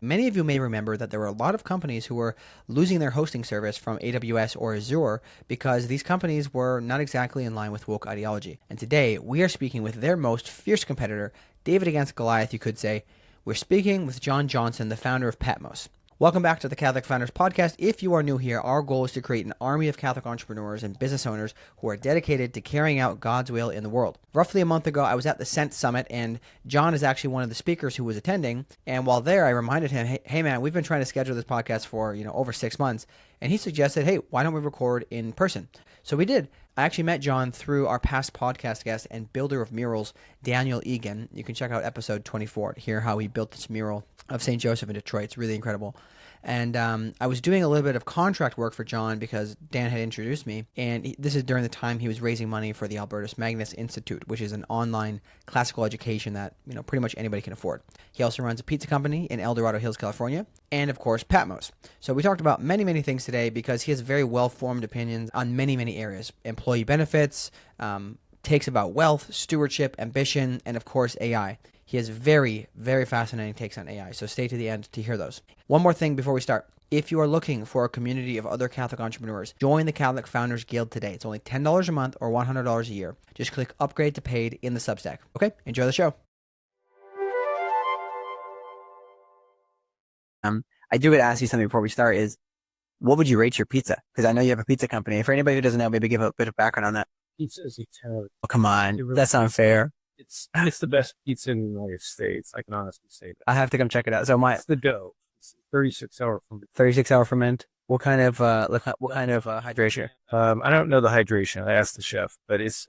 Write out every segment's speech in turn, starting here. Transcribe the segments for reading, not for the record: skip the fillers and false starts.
Many of you may remember that there were a lot of companies who were losing their hosting service from AWS or Azure because these companies were not exactly in line with woke ideology. And today, we are speaking with their most fierce competitor, David against Goliath, you could say. We're speaking with John Johnson, the founder of Patmos. Welcome back to the Catholic Founders Podcast. If you are new here, our goal is to create an army of Catholic entrepreneurs and business owners who are dedicated to carrying out God's will in the world. Roughly a month ago, I was at the Sent Summit, and John is actually one of the speakers who was attending. And while there, I reminded him, hey man, we've been trying to schedule this podcast for over 6 months. And he suggested, hey, why don't we record in person? So we did. I actually met John through our past podcast guest and builder of murals, Daniel Egan. You can check out episode 24 to hear how he built this mural of St. Joseph in Detroit. It's really incredible. And I was doing a little bit of contract work for John because Dan had introduced me. And this is during the time he was raising money for the Albertus Magnus Institute, which is an online classical education that pretty much anybody can afford. He also runs a pizza company in El Dorado Hills, California, and of course Patmos. So we talked about many things today because he has very well-formed opinions on many areas: employee benefits, takes about wealth, stewardship, ambition, and of course AI. He has very fascinating takes on AI, so stay to the end to hear those. One more thing before we start. If you are looking for a community of other Catholic entrepreneurs, join the Catholic Founders Guild today. It's only $10 a month or $100 a year. Just click Upgrade to Paid in the Substack. Okay, enjoy the show. I do want to ask you something before we start is, what would you rate your pizza? Because I know you have a pizza company. For anybody who doesn't know, maybe give a bit of background on that. Pizza is a 10 out of Oh, come on. It really That's not fair. It's the best pizza in the United States. I can honestly say that. I have to come check it out. So It's the dough. It's 36-hour from 36-hour ferment. What kind of hydration? I don't know the hydration. I asked the chef, but it's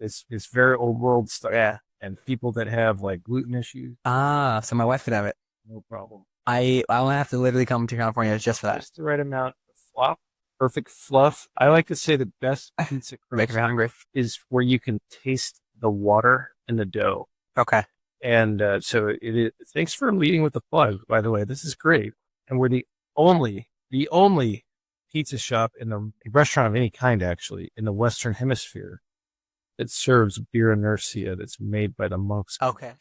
very old world stuff. Yeah. And people that have like gluten issues, So my wife could have it. no problem. I'll have to literally come to California just for that. Just the right amount of flop, perfect fluff. I like to say the best pizza Make me hungry. is where you can taste the water in the dough. Okay. And so it is. Thanks for leading with the plug, by the way. This is great. And we're the only pizza shop in the restaurant of any kind, actually, in the Western Hemisphere that serves beer inertia that's made by the monks. Okay.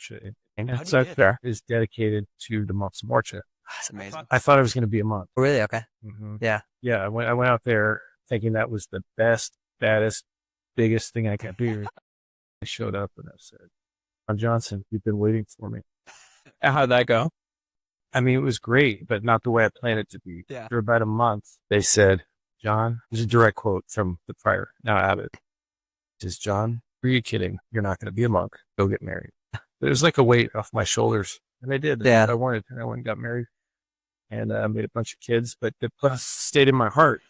And How that do you get sector is dedicated to the monks of Morcha. That's amazing. I thought it was going to be a monk. Oh, really? Okay. Mm-hmm. Yeah. Yeah. I went out there thinking that was the best, baddest, biggest thing I could do. I showed up and I said, John Johnson, you've been waiting for me. How'd that go? I mean, it was great, but not the way I planned it to be. Yeah. After about a month, they said, John, this is a direct quote from the prior, now abbot. He says, John, are you kidding? You're not going to be a monk. Go get married. It was like a weight off my shoulders. And I did. Yeah. I wanted. And I went and got married and made a bunch of kids, but the plus stayed in my heart.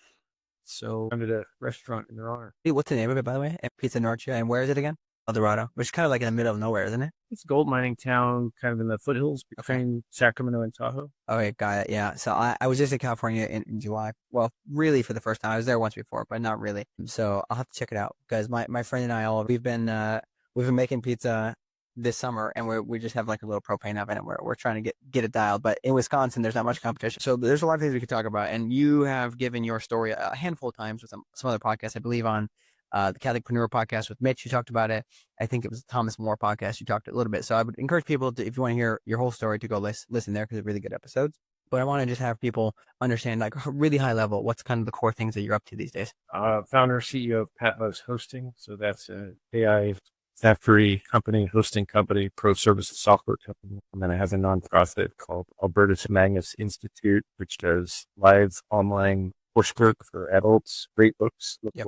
So I founded a restaurant in their honor. Hey, what's the name of it, by the way? Pizza Norcia. And where is it again? El Dorado, which is kind of like in the middle of nowhere, isn't it? It's a gold mining town, kind of in the foothills between Sacramento and Tahoe. Okay, got it. Yeah. So I was just in California in July. Well, really for the first time. I was there once before, but not really. So I'll have to check it out because my friend and I we've been making pizza this summer, and we just have like a little propane oven, and we're trying to get it dialed. But in Wisconsin, there's not much competition, so there's a lot of things we could talk about. And you have given your story a handful of times with some other podcasts, I believe on the Catholicpreneur podcast with Mitch. You talked about it. I think it was the Thomas More podcast. You talked a little bit. So I would encourage people to, if you want to hear your whole story, to go listen there because they're really good episodes. But I want to just have people understand, like, really high level, what's kind of the core things that you're up to these days. Founder, CEO of Patmos Hosting. So that's an AI staff-free company, hosting company, pro service software company. And then I have a nonprofit called Albertus Magnus Institute, which does live online coursework for adults, great books. Yep.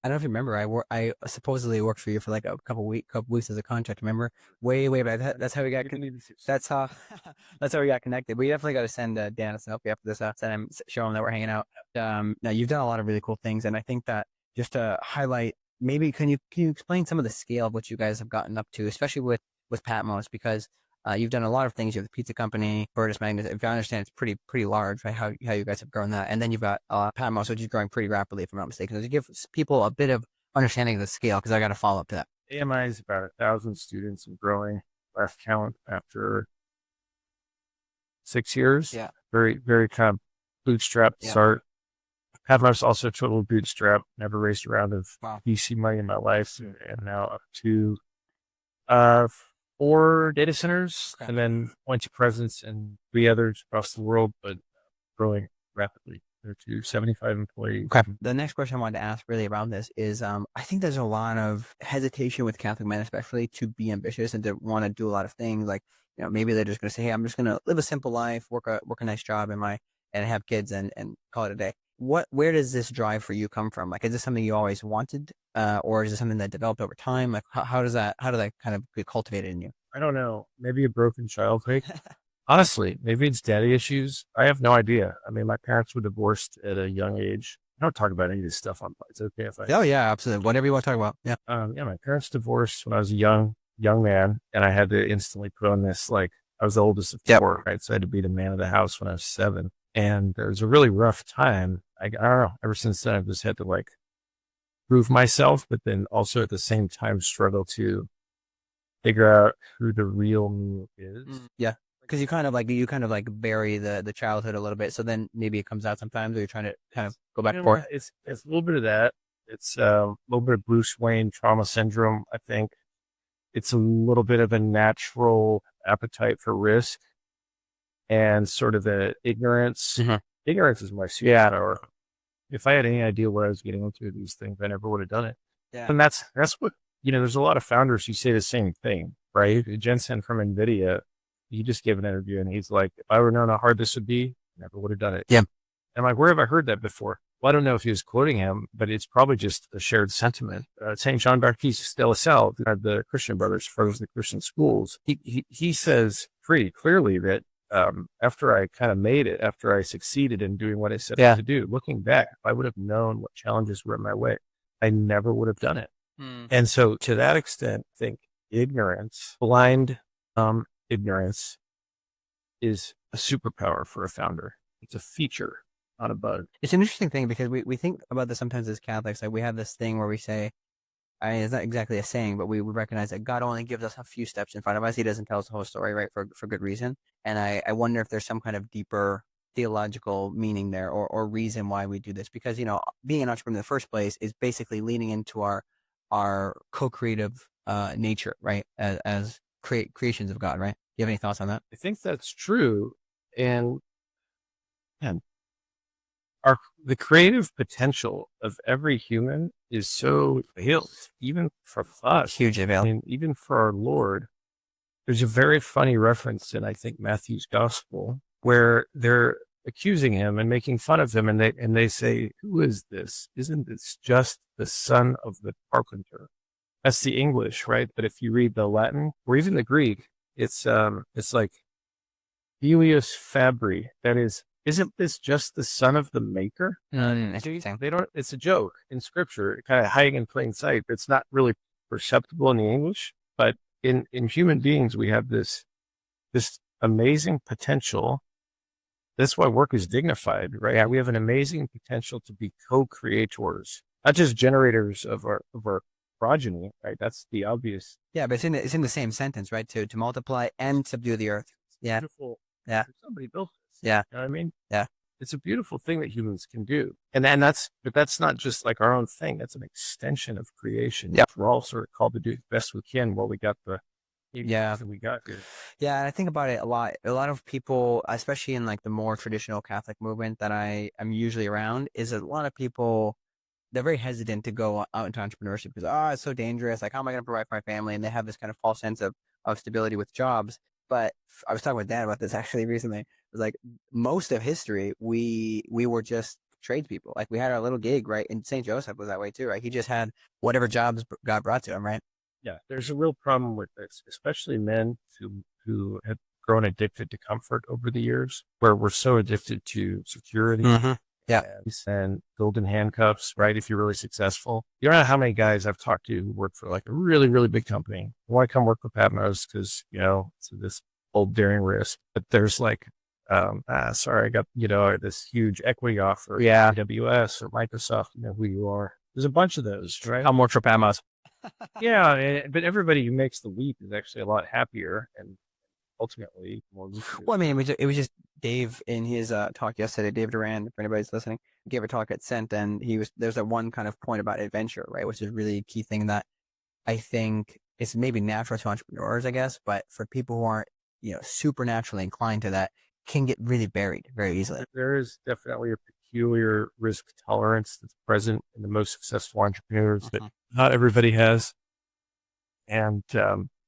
I don't know if you remember, I supposedly worked for you for like a couple weeks as a contract. Remember, way back. That's how we got. That's how we got connected. We definitely got to send Dan a selfie after this. Send him, show him that we're hanging out. Now you've done a lot of really cool things, and I think that just to highlight, maybe can you explain some of the scale of what you guys have gotten up to, especially with Patmos, because you've done a lot of things. You have the pizza company, Albertus Magnus. If I understand, it's pretty large, right? How you guys have grown that, and then you've got Patmos, which is growing pretty rapidly, if I'm not mistaken. So to give people a bit of understanding of the scale, because I got to follow up to that. AMI is about 1,000 students and growing. Last count after 6 years. Yeah. Very kind of bootstrapped start. Patmos also total bootstrap. Never raised a round of VC money in my life, and now up to 4 data centers, Okay. and then plenty presence in 3 others across the world, but growing rapidly. They're to 75 employees. Okay. The next question I wanted to ask really around this is, I think there's a lot of hesitation with Catholic men, especially to be ambitious and to want to do a lot of things. Like, maybe they're just going to say, hey, I'm just going to live a simple life, work a nice job and have kids and call it a day. Where does this drive for you come from? Like, is this something you always wanted, or is it something that developed over time? Like, how did that kind of get cultivated in you? I don't know. Maybe a broken childhood. Honestly, maybe it's daddy issues. I have no idea. I mean, my parents were divorced at a young age. I don't talk about any of this stuff on. It's okay if I. Oh yeah, absolutely. Whatever you want to talk about. Yeah. Yeah. My parents divorced when I was a young man, and I had to instantly put on this, like, I was the oldest of 4, right? So I had to be the man of the house when I was 7, and there was a really rough time. I don't know. Ever since then, I've just had to like prove myself, but then also at the same time struggle to figure out who the real me is. Yeah. Because you kind of like bury the childhood a little bit, so then maybe it comes out sometimes, or you're trying to kind of go back and forth. It's a little bit of that. It's a little bit of Bruce Wayne trauma syndrome, I think. It's a little bit of a natural appetite for risk and sort of the ignorance. Mhm. Ignorance is my superpower. If I had any idea what I was getting into these things, I never would have done it. Yeah. And that's what, there's a lot of founders who say the same thing, right? Jensen from NVIDIA, he just gave an interview and he's like, if I would have known how hard this would be, I never would have done it. Yeah. And I'm like, where have I heard that before? Well, I don't know if he was quoting him, but it's probably just a shared sentiment. St. John Baptiste de La Salle, the Christian brothers, froze the Christian schools. He says pretty clearly that after I kind of made it, after I succeeded in doing what I set out to do, looking back, if I would have known what challenges were in my way, I never would have done it. And so to that extent, I think ignorance, blind ignorance is a superpower for a founder. It's a feature, not a bug. It's an interesting thing because we think about this sometimes as Catholics. Like, we have this thing where we say, it's not exactly a saying, but we recognize that God only gives us a few steps in front of us. He doesn't tell us the whole story, right? For good reason. And I wonder if there's some kind of deeper theological meaning there, or reason why we do this. Because, being an entrepreneur in the first place is basically leaning into our co-creative nature, right? As creations of God, right? Do you have any thoughts on that? I think that's true. And the creative potential of every human is so built, even for us. Huge avail. I mean, even for our Lord. There's a very funny reference in, I think, Matthew's gospel where they're accusing him and making fun of him. And they say, who is this? Isn't this just the son of the carpenter? That's the English, right? But if you read the Latin or even the Greek, it's like Helios Fabri. That is, isn't this just the son of the maker? They don't. It's a joke in scripture, kind of hiding in plain sight. It's not really perceptible in the English, but in human beings, we have this amazing potential. That's why work is dignified, right? We have an amazing potential to be co-creators, not just generators of our progeny, right? That's the obvious. Yeah, but it's in the same sentence, right? To multiply and subdue the earth. Yeah. Beautiful. Yeah. Somebody built this. Yeah. You know what I mean? Yeah. It's a beautiful thing that humans can do. And that's not just like our own thing. That's an extension of creation. Yep. We're all sort of called to do the best we can while we got that we got here. Yeah, and I think about it a lot. A lot of people, especially in like the more traditional Catholic movement that I am usually around, is a lot of people, they're very hesitant to go out into entrepreneurship because, it's so dangerous. Like, how am I going to provide for my family? And they have this kind of false sense of stability with jobs. But I was talking with Dan about this actually recently. It was like, most of history, we were just tradespeople. Like, we had our little gig, right? And St. Joseph was that way too, right? He just had whatever jobs God brought to him, right? Yeah, there's a real problem with this, especially men who have grown addicted to comfort over the years, where we're so addicted to security. Mm-hmm. Yeah. And golden handcuffs, right? If you're really successful. You don't know how many guys I've talked to who work for like a really, really big company. I want to come work with Patmos because, it's this bold, daring risk. But there's like, sorry, I got, this huge equity offer. Yeah. AWS or Microsoft, who you are. There's a bunch of those, right? I'm more for Patmos. Yeah, but everybody who makes the leap is actually a lot happier and ultimately more lucrative. Well, I mean, it was just Dave in his talk yesterday. Dave Duran, if anybody's listening, gave a talk at Cent, and there's that one kind of point about adventure, right, which is really a key thing that I think it's maybe natural to entrepreneurs, I guess, but for people who aren't, supernaturally inclined to that, can get really buried very easily. There is definitely a peculiar risk tolerance that's present in the most successful entrepreneurs that not everybody has. And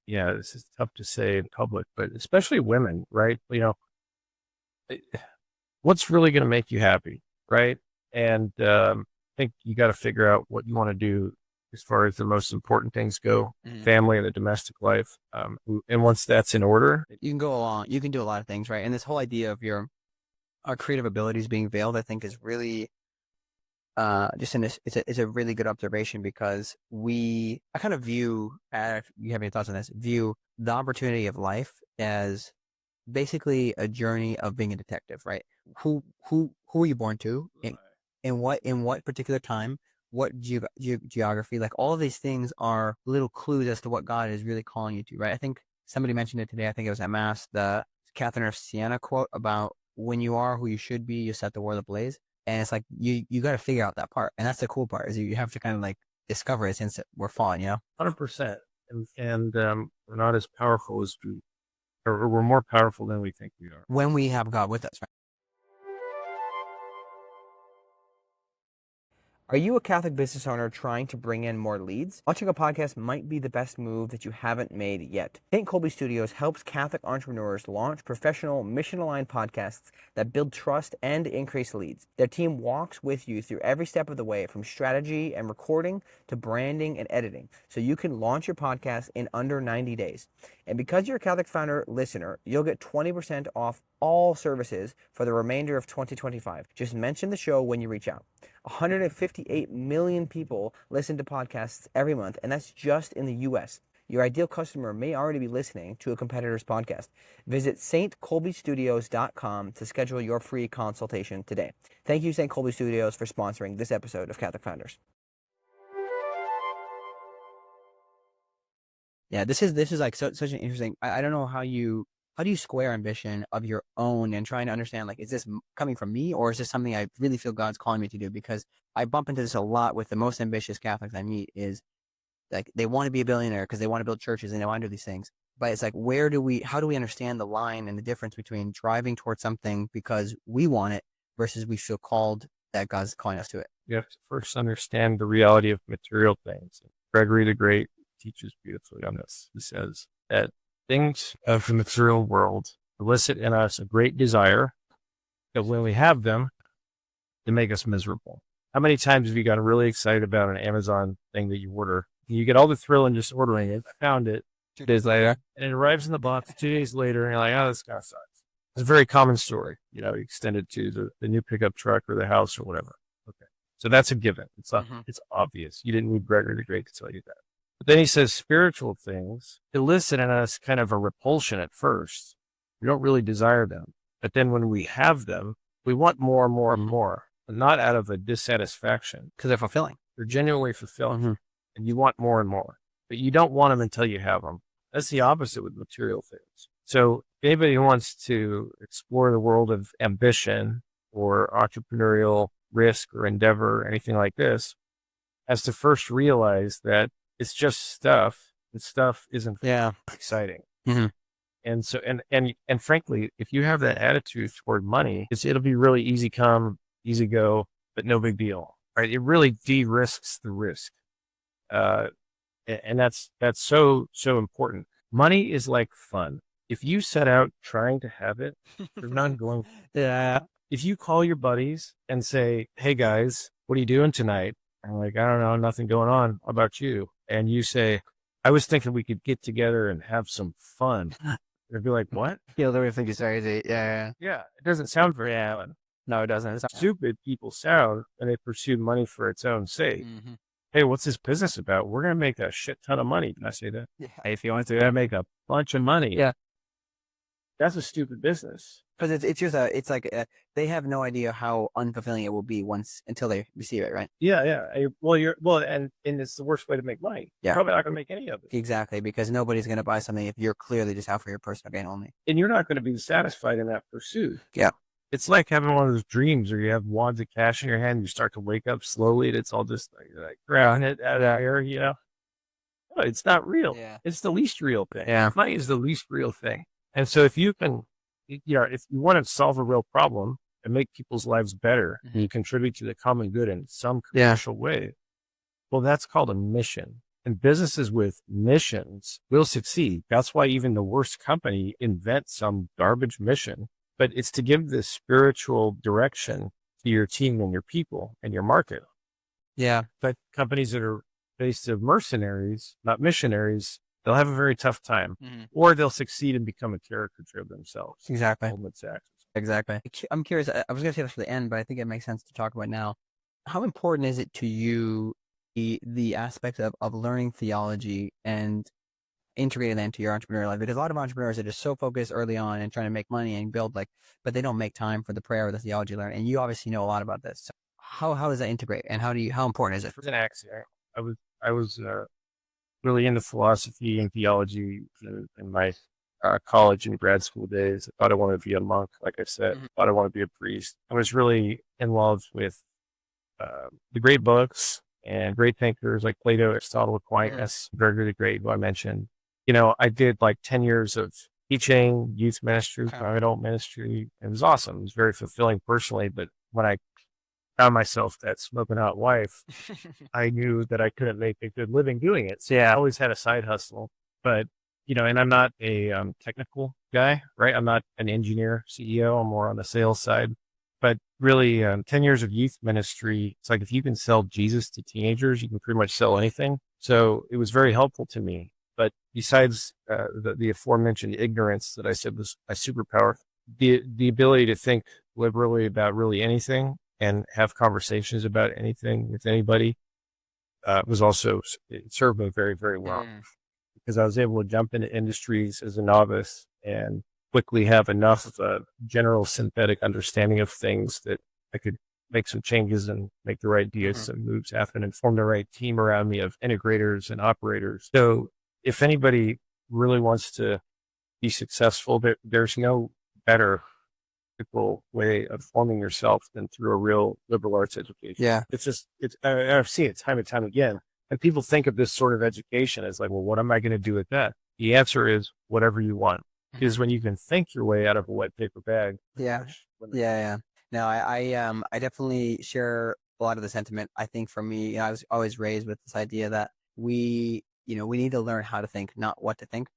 yeah, this is tough to say in public, but especially women, right? What's really going to make you happy, right? And I think you got to figure out what you want to do as far as the most important things go, family and the domestic life. And once that's in order, You can go along, you can do a lot of things, right? And this whole idea of our creative abilities being veiled, I think, is really just in this, it's a really good observation, because I kind of view, if you have any thoughts on this, view the opportunity of life as basically a journey of being a detective, right? Who were you born to? In what particular time? What geography? Like, all of these things are little clues as to what God is really calling you to, right? I think somebody mentioned it today. I think it was at Mass, the Catherine of Siena quote about, when you are who you should be, you set the world ablaze. And it's like, you got to figure out that part. And that's the cool part, is you have to kind of like discover it since we're fallen, 100%. And we're not as powerful as or we're more powerful than we think we are. when we have God with us, right? Are you a Catholic business owner trying to bring in more leads? Launching a podcast might be the best move that you haven't made yet. St. Colby Studios helps Catholic entrepreneurs launch professional, mission-aligned podcasts that build trust and increase leads. Their team walks with you through every step of the way, from strategy and recording to branding and editing, so you can launch your podcast in under 90 days. And because you're a Catholic Founder listener, you'll get 20% off all services for the remainder of 2025. Just mention the show when you reach out. 158 million people listen to podcasts every month, and that's just in the US. Your ideal customer may already be listening to a competitor's podcast. Visit stcolbystudios.com to schedule your free consultation today. Thank you, St. Colby Studios, for sponsoring this episode of Catholic Founders. Yeah, this is like such an interesting. I don't know how do you square ambition of your own and trying to understand, like, is this coming from me, or is this something I really feel God's calling me to do? Because I bump into this a lot with the most ambitious Catholics I meet, is like, they want to be a billionaire because they want to build churches and they want to do these things. But it's like, how do we understand the line and the difference between driving towards something because we want it versus we feel called, that God's calling us to it? You have to first understand the reality of material things. Gregory the Great teaches beautifully on this. He says that things of the material world elicit in us a great desire, that when we have them, they make us miserable. How many times have you gotten really excited about an Amazon thing that you order? You get all the thrill in just ordering it. I found it 2 days later. and it arrives in the box 2 days later, and you're like, oh, this kind of sucks. It's a very common story, extended to the new pickup truck or the house or whatever. Okay. So that's a given. It's it's obvious. You didn't need Gregory the Great to tell you that. But then he says spiritual things elicit in us kind of a repulsion at first. We don't really desire them. But then when we have them, we want more and more and more, but not out of a dissatisfaction. Because they're fulfilling. They're genuinely fulfilling. And you want more and more, but you don't want them until you have them. That's the opposite with material things. So anybody who wants to explore the world of ambition or entrepreneurial risk or endeavor or anything like this has to first realize that it's just stuff, and stuff isn't exciting. And so, and frankly, if you have that attitude toward money, it'll be really easy come, easy go, but no big deal, right? It really de-risks the risk. And that's so important. Money is like fun. If you set out trying to have it, you're not going. If you call your buddies and say, "Hey guys, what are you doing tonight?" I'm like, "I don't know, nothing going on. How about you?" And you say, "I was thinking we could get together and have some fun." They'd be like, "What?" Yeah, they think it's crazy. Yeah. Yeah, it doesn't sound very fun. No, it doesn't. It's not. Stupid people sound, and they pursue money for its own sake. Hey, what's this business about? We're going to make a shit ton of money. Did I say that? Yeah. Hey, if you want to make a bunch of money. Yeah. That's a stupid business. Because it's like they have no idea how unfulfilling it will be until they receive it, right? Yeah. And it's the worst way to make money. Yeah. You're probably not going to make any of it. Exactly, because nobody's going to buy something if you're clearly just out for your personal gain only. And you're not going to be satisfied in that pursuit. Yeah. It's like having one of those dreams where you have wads of cash in your hand, and you start to wake up slowly, and it's all just like grounded out of air, No, it's not real. Yeah. It's the least real thing. Yeah. Money is the least real thing. And so if you can, if you want to solve a real problem and make people's lives better, and you contribute to the common good in some commercial way, well, that's called a mission. And businesses with missions will succeed. That's why even the worst company invents some garbage mission, but it's to give this spiritual direction to your team and your people and your market. Yeah. But companies that are based of mercenaries, not missionaries, they'll have a very tough time, or they'll succeed and become a caricature of themselves. Exactly. Goldman Sachs. Exactly. I'm curious. I was going to say this for the end, but I think it makes sense to talk about now. How important is it to you, the aspect of learning theology and integrating that into your entrepreneurial life? Because a lot of entrepreneurs are just so focused early on and trying to make money and build, but they don't make time for the prayer or the theology learning. And you obviously know a lot about this. So how does that integrate, and how important is it? It's an accident. I was really into philosophy and theology in my college and grad school days. I thought I wanted to be a monk, like I said. I thought I wanted to be a priest. I was really in love with the great books and great thinkers like Plato, Aristotle, Aquinas, Gregory the Great, who I mentioned. I did like 10 years of teaching, youth ministry, adult ministry. It was awesome. It was very fulfilling personally. But when I found myself that smoking hot wife, I knew that I couldn't make a good living doing it. So I always had a side hustle, but and I'm not a technical guy, right? I'm not an engineer, CEO. I'm more on the sales side. But really, 10 years of youth ministry, it's like if you can sell Jesus to teenagers, you can pretty much sell anything. So it was very helpful to me. But besides the aforementioned ignorance that I said was my superpower, the ability to think liberally about really anything and have conversations about anything with anybody was also, it served me very, very well. Because I was able to jump into industries as a novice and quickly have enough of a general synthetic understanding of things that I could make some changes and make the right deals and moves happen and form the right team around me of integrators and operators. So if anybody really wants to be successful, there's no better way of forming yourself than through a real liberal arts education. Yeah. I've seen it time and time again. And people think of this sort of education as like, well, what am I going to do with that? The answer is whatever you want. Because when you can think your way out of a wet paper bag. Yeah. No, I definitely share a lot of the sentiment. I think for me, I was always raised with this idea that we need to learn how to think, not what to think.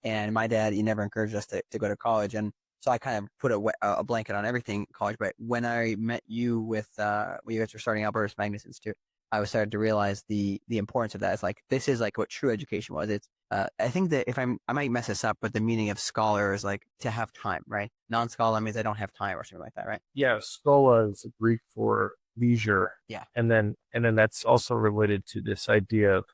And my dad, he never encouraged us to go to college. And so I kind of put a blanket on everything in college. But when I met you when you guys were starting Albertus Magnus Institute, I was started to realize the importance of that. It's like, this is like what true education was. It's, I think that I might mess this up, but the meaning of scholar is like to have time, right? Non-scholar means I don't have time or something like that, right? Yeah. Schola is Greek for leisure. Yeah. And then that's also related to this idea of,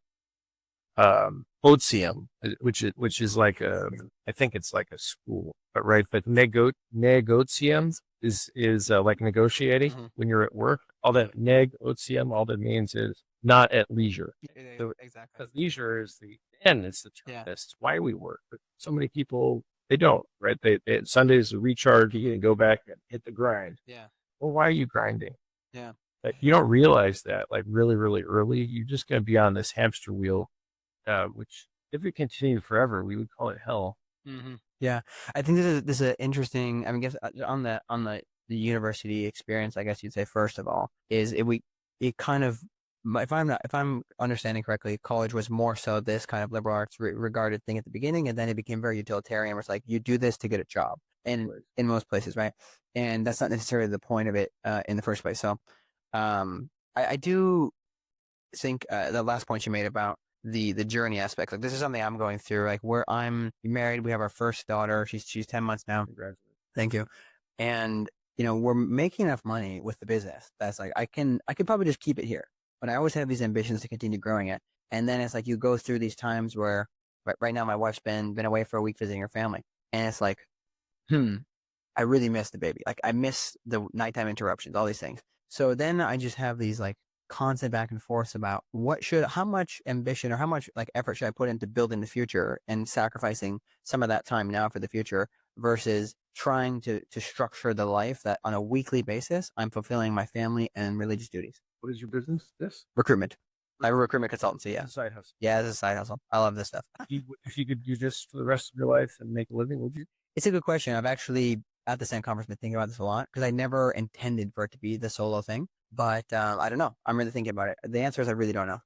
otium, which is like I think it's like a school, but right. But negotium is like negotiating when you're at work. All that negotium, all that means is not at leisure. So, Exactly. because leisure is the end, it's the term. That's why we work. But so many people, they don't, right? They Sundays to recharge, you can go back and hit the grind. Yeah. Well, why are you grinding? Yeah. Like, you don't realize that like really, really early, you're just going to be on this hamster wheel. Which if it continued forever, we would call it hell. Yeah, I think this is an interesting. I mean, guess on the university experience, I guess you'd say first of all is it kind of, if I'm understanding correctly, college was more so this kind of liberal arts regarded thing at the beginning, and then it became very utilitarian. Where it's like you do this to get a job, and in most places, right? And that's not necessarily the point of it in the first place. So, I do think the last point you made about the journey aspect, like this is something I'm going through, like where I'm married, we have our first daughter, she's 10 months now. Congratulations. Thank you. And we're making enough money with the business that's like I could probably just keep it here, but I always have these ambitions to continue growing it. And then it's like you go through these times where right now my wife's been away for a week visiting her family, and it's like I really miss the baby, like I miss the nighttime interruptions, all these things. So then I just have these like constant back and forth about how much ambition or how much like effort should I put into building the future and sacrificing some of that time now for the future versus trying to structure the life that on a weekly basis I'm fulfilling my family and religious duties. What is your business? This Recruitment. My recruitment consultancy, yeah. It's a side hustle. Yeah, it's a side hustle. I love this stuff. If you could do this for the rest of your life and make a living, would you? It's a good question. I've actually, at the same conference, been thinking about this a lot because I never intended for it to be the solo thing. But I don't know. I'm really thinking about it. The answer is I really don't know.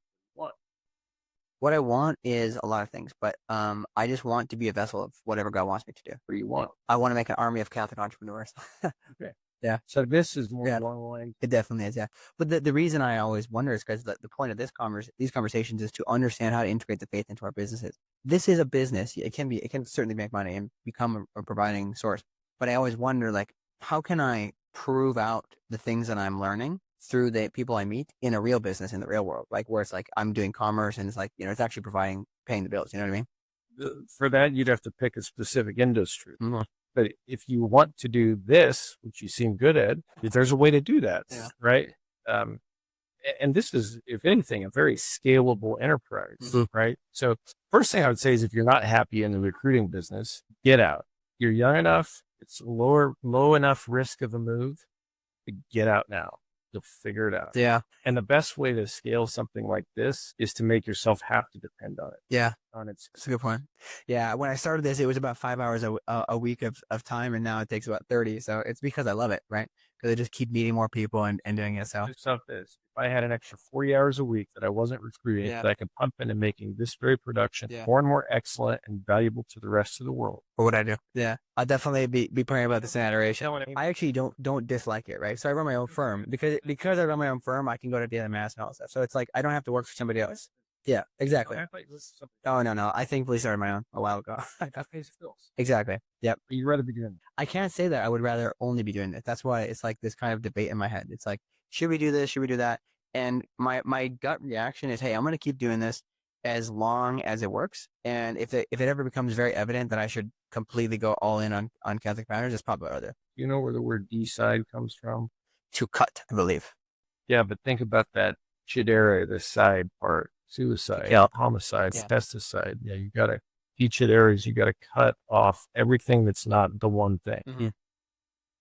What I want is a lot of things, but I just want to be a vessel of whatever God wants me to do. What do you want? I want to make an army of Catholic entrepreneurs. Okay. Yeah. So this is more Yeah. along the line. It definitely is, yeah. But the reason I always wonder is because the point of these conversations is to understand how to integrate the faith into our businesses. This is a business. It can certainly make money and become a providing source. But I always wonder, like, how can I prove out the things that I'm learning through the people I meet in a real business, in the real world, like where it's like I'm doing commerce and it's like, it's actually paying the bills. You know what I mean? For that, you'd have to pick a specific industry. Mm-hmm. But if you want to do this, which you seem good at, there's a way to do that, right? And this is, if anything, a very scalable enterprise, right? So first thing I would say is if you're not happy in the recruiting business, get out. You're young enough. It's low enough risk of a move to get out now. You'll figure it out. Yeah. And the best way to scale something like this is to make yourself have to depend on it. Yeah. On its. That's a good point. Yeah. When I started this, it was about 5 hours a week of time. And now it takes about 30. So it's because I love it, right? Because I just keep meeting more people and doing it. So Stuff is, if I had an extra 40 hours a week that I wasn't recruiting, that I could pump into making this very production more and more excellent and valuable to the rest of the world. What would I do? Yeah. I'll definitely be praying about this in adoration. I actually don't dislike it, right? So I run my own firm because I run my own firm, I can go to daily mass and all that stuff. So it's like, I don't have to work for somebody else. Yeah, exactly. Oh, no. I thankfully started my own a while ago. That pays the bills. Exactly. Yep. But you'd rather be doing that. I can't say that I would rather only be doing this. That's why it's like this kind of debate in my head. It's like, should we do this? Should we do that? And my gut reaction is, hey, I'm going to keep doing this as long as it works. And if it ever becomes very evident that I should completely go all in on Catholic Founders, it's probably what I'll do. You know where the word decide comes from? To cut, I believe. Yeah, but think about that chidere, the side part. Suicide, homicide, pesticide. Yeah, you got to teach it areas. You got to cut off everything that's not the one thing. Mm-hmm.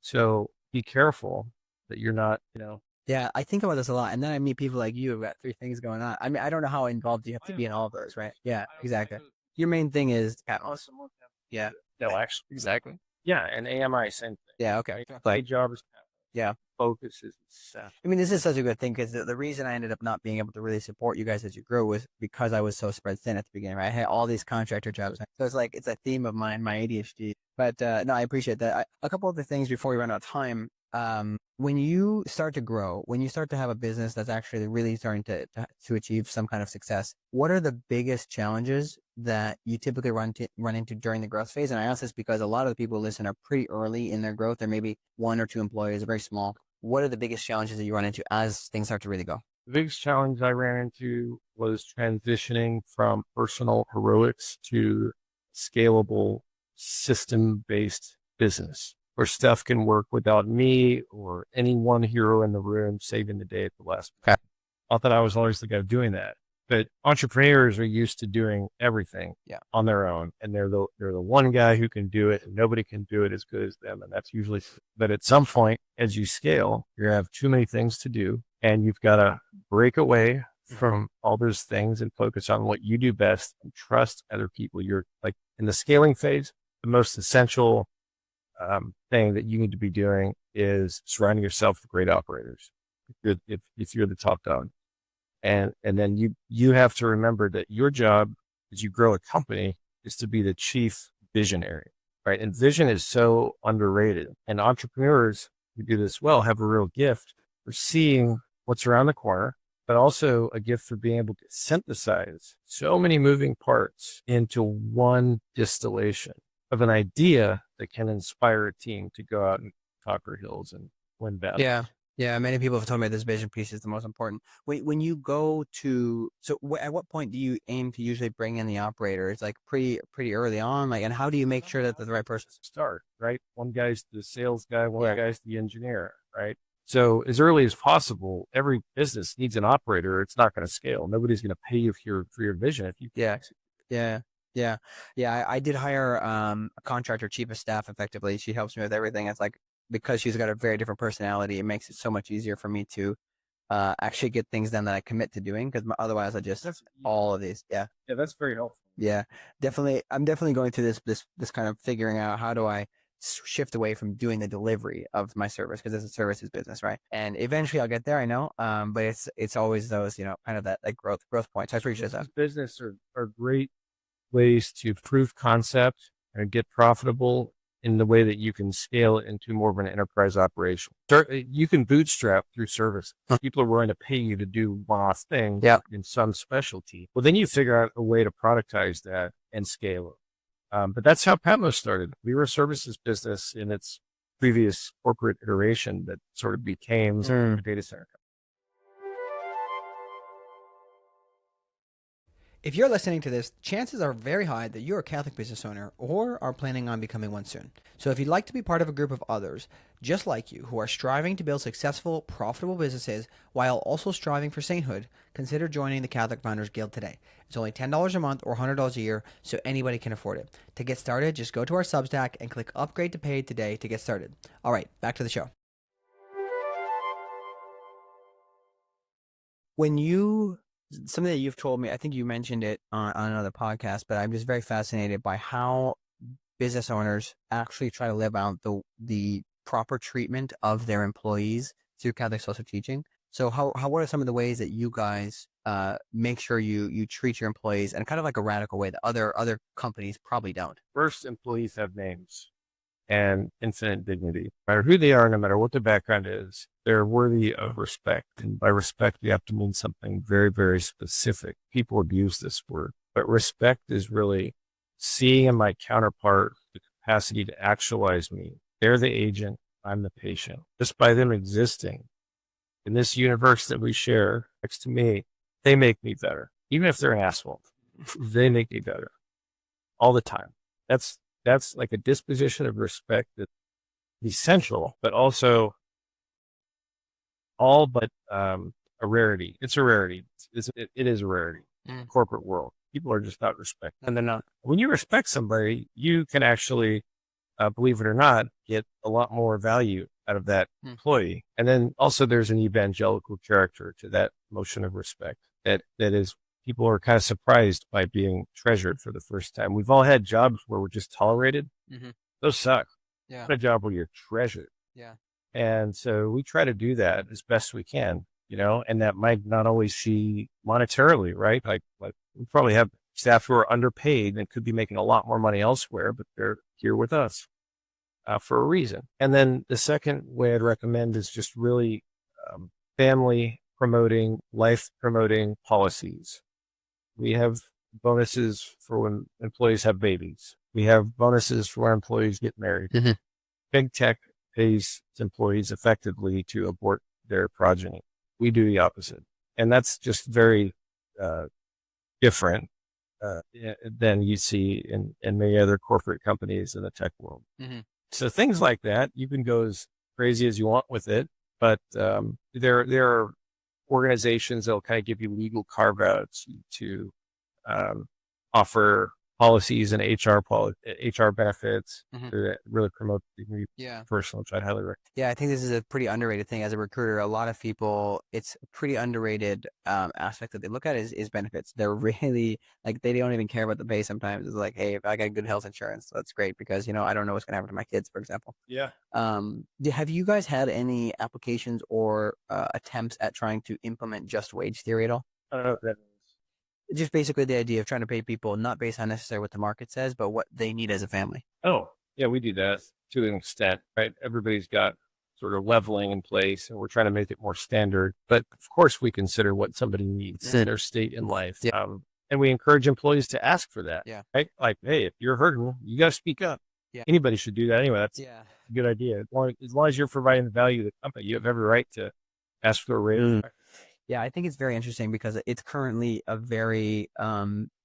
So be careful that you're not, Yeah, I think about this a lot. And then I meet people like you who've got 3 things going on. I mean, I don't know how involved you have to be in all of those, right? Yeah, exactly. Your main thing is Patmos. Yeah. No, actually. Exactly. Yeah, and AMI, same thing. Yeah, okay. My job is yeah. Focus is. I mean, this is such a good thing because the reason I ended up not being able to really support you guys as you grow was because I was so spread thin at the beginning, right? I had all these contractor jobs. So it's like, it's a theme of mine, my ADHD. But no, I appreciate that. A couple of the things before we run out of time. When you start to grow, when you start to have a business that's actually really starting to achieve some kind of success, what are the biggest challenges that you typically run into during the growth phase? And I ask this because a lot of the people who listen are pretty early in their growth. They're maybe 1 or 2 employees, very small. What are the biggest challenges that you run into as things start to really go? The biggest challenge I ran into was transitioning from personal heroics to scalable system-based business, where stuff can work without me or any one hero in the room saving the day at the last minute. Not that I was always the guy doing that, but entrepreneurs are used to doing everything on their own, and they're the one guy who can do it, and nobody can do it as good as them. And that's usually, but at some point, as you scale, you have too many things to do, and you've got to break away from all those things and focus on what you do best and trust other people. You're like in the scaling phase, the most essential thing that you need to be doing is surrounding yourself with great operators. If you're the top dog, and then you have to remember that your job as you grow a company is to be the chief visionary, right? And vision is so underrated. And entrepreneurs who do this well have a real gift for seeing what's around the corner, but also a gift for being able to synthesize so many moving parts into one distillation of an idea that can inspire a team to go out and conquer hills and win battles. Yeah. Many people have told me this vision piece is the most important. When you go to, at what point do you aim to usually bring in the operator? It's like pretty early on. Like, and how do you make sure that the right person start, right? One guy's the sales guy, one guy's the engineer, right? So as early as possible, every business needs an operator. It's not going to scale. Nobody's going to pay you for your vision if you Yeah. I did hire a contractor chief of staff effectively. She helps me with everything. It's like, because she's got a very different personality, it makes it so much easier for me to actually get things done that I commit to doing, because otherwise I just all of these. Yeah. Yeah, that's very helpful. Yeah, definitely. I'm definitely going through this kind of figuring out how do I shift away from doing the delivery of my service, because it's a services business, right? And eventually I'll get there, I know. But it's always those, kind of that like growth point. So I appreciate that. Business are great ways to prove concept and get profitable in the way that you can scale it into more of an enterprise operation. You can bootstrap through service. People are willing to pay you to do one-off things in some specialty. Well, then you figure out a way to productize that and scale it. But that's how Patmos started. We were a services business in its previous corporate iteration that sort of became a data center. If you're listening to this, chances are very high that you're a Catholic business owner or are planning on becoming one soon. So if you'd like to be part of a group of others just like you who are striving to build successful, profitable businesses while also striving for sainthood, consider joining the Catholic Founders Guild today. It's only $10 a month or $100 a year, so anybody can afford it. To get started, just go to our Substack and click Upgrade to Paid today to get started. All right, back to the show. Something that you've told me, I think you mentioned it on another podcast, but I'm just very fascinated by how business owners actually try to live out the proper treatment of their employees through Catholic social teaching. So what are some of the ways that you guys make sure you treat your employees in kind of like a radical way that other companies probably don't? First, employees have names and infinite dignity. No matter who they are, no matter what their background is, they're worthy of respect. And by respect, you have to mean something very, very specific. People abuse this word, but respect is really seeing in my counterpart the capacity to actualize me. They're the agent, I'm the patient. Just by them existing in this universe that we share next to me, they make me better. Even if they're an asshole, they make me better all the time. That's like a disposition of respect that's essential, but also all but a rarity. It's a rarity. It is a rarity in the corporate world. People are just not respected. And they're not. When you respect somebody, you can actually, believe it or not, get a lot more value out of that employee. And then also there's an evangelical character to that notion of respect that is, people are kind of surprised by being treasured for the first time. We've all had jobs where we're just tolerated. Those suck. Yeah. A job where you're treasured. Yeah. And so we try to do that as best we can, and that might not always be monetarily, right? Like we probably have staff who are underpaid and could be making a lot more money elsewhere, but they're here with us for a reason. And then the second way I'd recommend is just really family promoting, life promoting policies. We have bonuses for when employees have babies. We have bonuses for when employees get married. Big tech pays its employees effectively to abort their progeny. We do the opposite. And that's just very different than you see in many other corporate companies in the tech world. So things like that, you can go as crazy as you want with it, but there are organizations that will kind of give you legal carve-outs to offer policies and HR benefits to really promote the personal, which I'd highly recommend. Yeah, I think this is a pretty underrated thing as a recruiter. A lot of people, it's a pretty underrated aspect that they look at is benefits. They're really like, they don't even care about the pay sometimes. It's like, hey, if I got good health insurance, that's great because, I don't know what's going to happen to my kids, for example. Yeah. Have you guys had any applications or attempts at trying to implement just wage theory at all? I don't know if that means. Just basically the idea of trying to pay people not based on necessarily what the market says, but what they need as a family. Oh, yeah, we do that to an extent, right? Everybody's got sort of leveling in place and we're trying to make it more standard. But of course we consider what somebody needs in their state in life. Yeah. And we encourage employees to ask for that. Yeah. Right? Like, hey, if you're hurting, you got to speak up. Yeah. Anybody should do that anyway. That's a good idea. As long as you're providing the value to the company, you have every right to ask for a raise. Yeah, I think it's very interesting because it's currently a very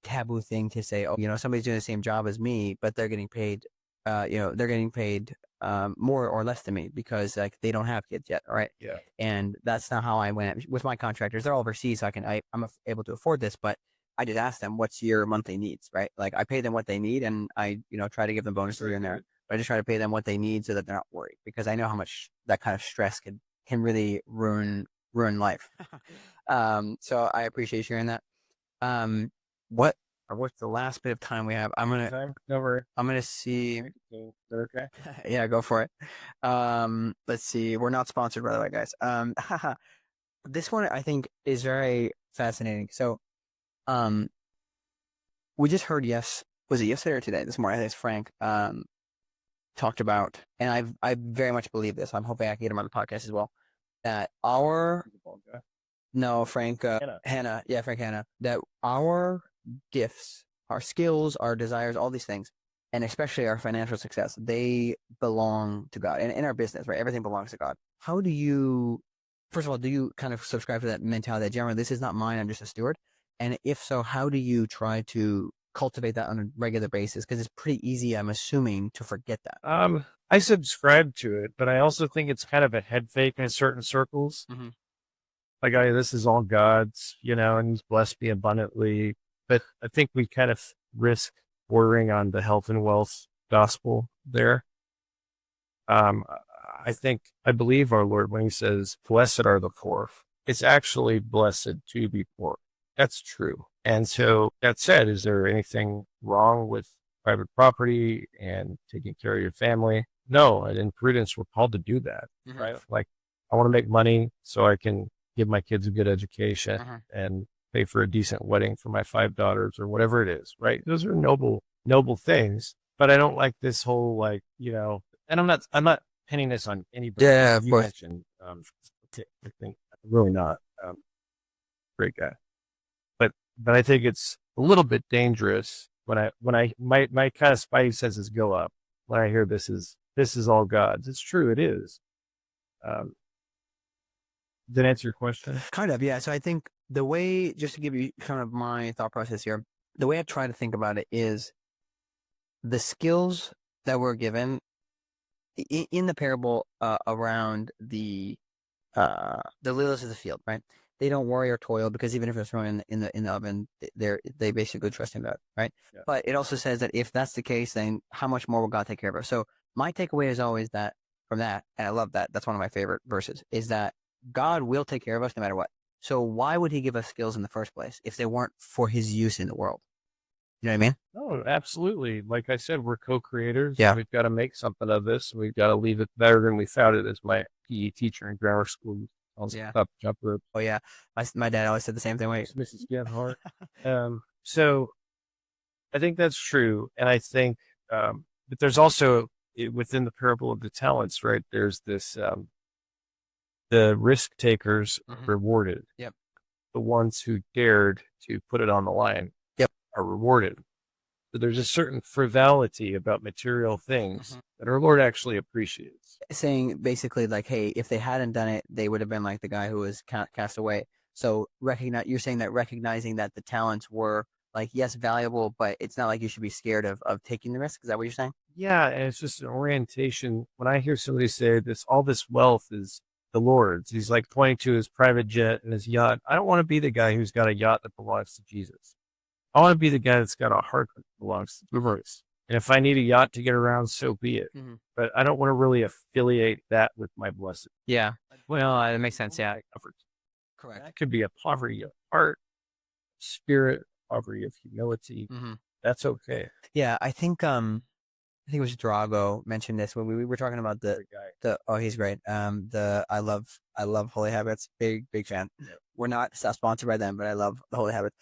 taboo thing to say, somebody's doing the same job as me, but they're getting paid, more or less than me because like they don't have kids yet. All right. Yeah. And that's not how I went with my contractors. They're all overseas, so I'm able to afford this, but I just ask them, what's your monthly needs, right? Like I pay them what they need and I, try to give them bonuses here and there, but I just try to pay them what they need so that they're not worried because I know how much that kind of stress can really ruin ruin life. So I appreciate you sharing that. What's the last bit of time we have? I'm gonna see. Okay. Yeah, go for it. Let's see. We're not sponsored, by the way, guys. This one I think is very fascinating. So, we just heard, was it yesterday or today? This morning, I think it's Frank, talked about, and I very much believe this. I'm hoping I can get him on the podcast as well. That Frank, Hannah, yeah, Frank Hannah, that our gifts, our skills, our desires, all these things, and especially our financial success, they belong to God. And in our business, right, everything belongs to God. How do you, first of all, do you kind of subscribe to that mentality that generally this is not mine, I'm just a steward? And if so, how do you try to cultivate that on a regular basis? Because it's pretty easy, I'm assuming, to forget that. I subscribe to it, but I also think it's kind of a head fake in certain circles. Mm-hmm. Like, this is all God's, and He's blessed me abundantly. But I think we kind of risk bordering on the health and wealth gospel there. I believe our Lord when He says, "Blessed are the poor." It's actually blessed to be poor. That's true. And so that said, is there anything wrong with private property and taking care of your family? No, and in prudence, we're called to do that, right? Like, I want to make money so I can give my kids a good education and pay for a decent wedding for my 5 daughters or whatever it is, right? Those are noble things, but I don't like this whole, and I'm not pinning this on anybody. Yeah, of You course. mentioned, I think really not, great guy, but I think it's a little bit dangerous when my kind of spidey senses go up when I hear this is all God's. It's true. It is. Did that answer your question? Kind of, yeah. So I think the way, just to give you kind of my thought process here, the way I try to think about it is the skills that we're given in the parable around the lilies of the field, right? They don't worry or toil because even if they're thrown in the oven, they basically trust in God, right? Yeah. But it also says that if that's the case, then how much more will God take care of us? So my takeaway is always that from that, and I love that. That's one of my favorite verses, is that God will take care of us no matter what. So why would He give us skills in the first place if they weren't for His use in the world? You know what I mean? No, absolutely. Like I said, we're co-creators. Yeah. We've got to make something of this. We've got to leave it better than we found it, as my PE teacher in grammar school calls Yeah. up jump rope. Oh yeah, my dad always said the same thing. Wait, Mrs. Gethard. So I think that's true, and I think, but there's also within the parable of the talents, right? There's this the risk takers are rewarded. Yep. The ones who dared to put it on the line. Yep. Are rewarded. So there's a certain frivolity about material things that our Lord actually appreciates. Saying basically like, hey, if they hadn't done it, they would have been like the guy who was cast away. So you're saying that recognizing that the talents were like, yes, valuable, but it's not like you should be scared of taking the risk. Is that what you're saying? Yeah, and it's just an orientation. When I hear somebody say all this wealth is the Lord's, he's like pointing to his private jet and his yacht. I don't want to be the guy who's got a yacht that belongs to Jesus. I want to be the guy that's got a heart that belongs to Jesus. And if I need a yacht to get around, so be it. But I don't want to really affiliate that with my blessing. Yeah. Well, that makes sense. Yeah. Correct. That could be a poverty of heart, spirit, poverty of humility. That's okay. Yeah, I think it was Drago mentioned this when we were talking about oh, he's great. I love Holy Habits. Big fan. Yeah. We're not sponsored by them, but I love the Holy Habits.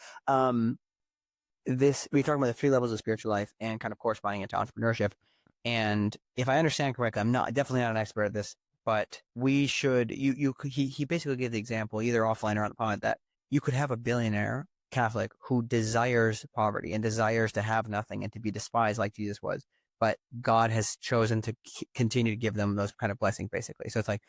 We talk about the 3 levels of spiritual life and kind of corresponding into entrepreneurship. And if I understand correctly, I'm definitely not an expert at this, but we should, he basically gave the example either offline or on the pod that you could have a billionaire Catholic who desires poverty and desires to have nothing and to be despised like Jesus was, but God has chosen to continue to give them those kind of blessings basically. So it's like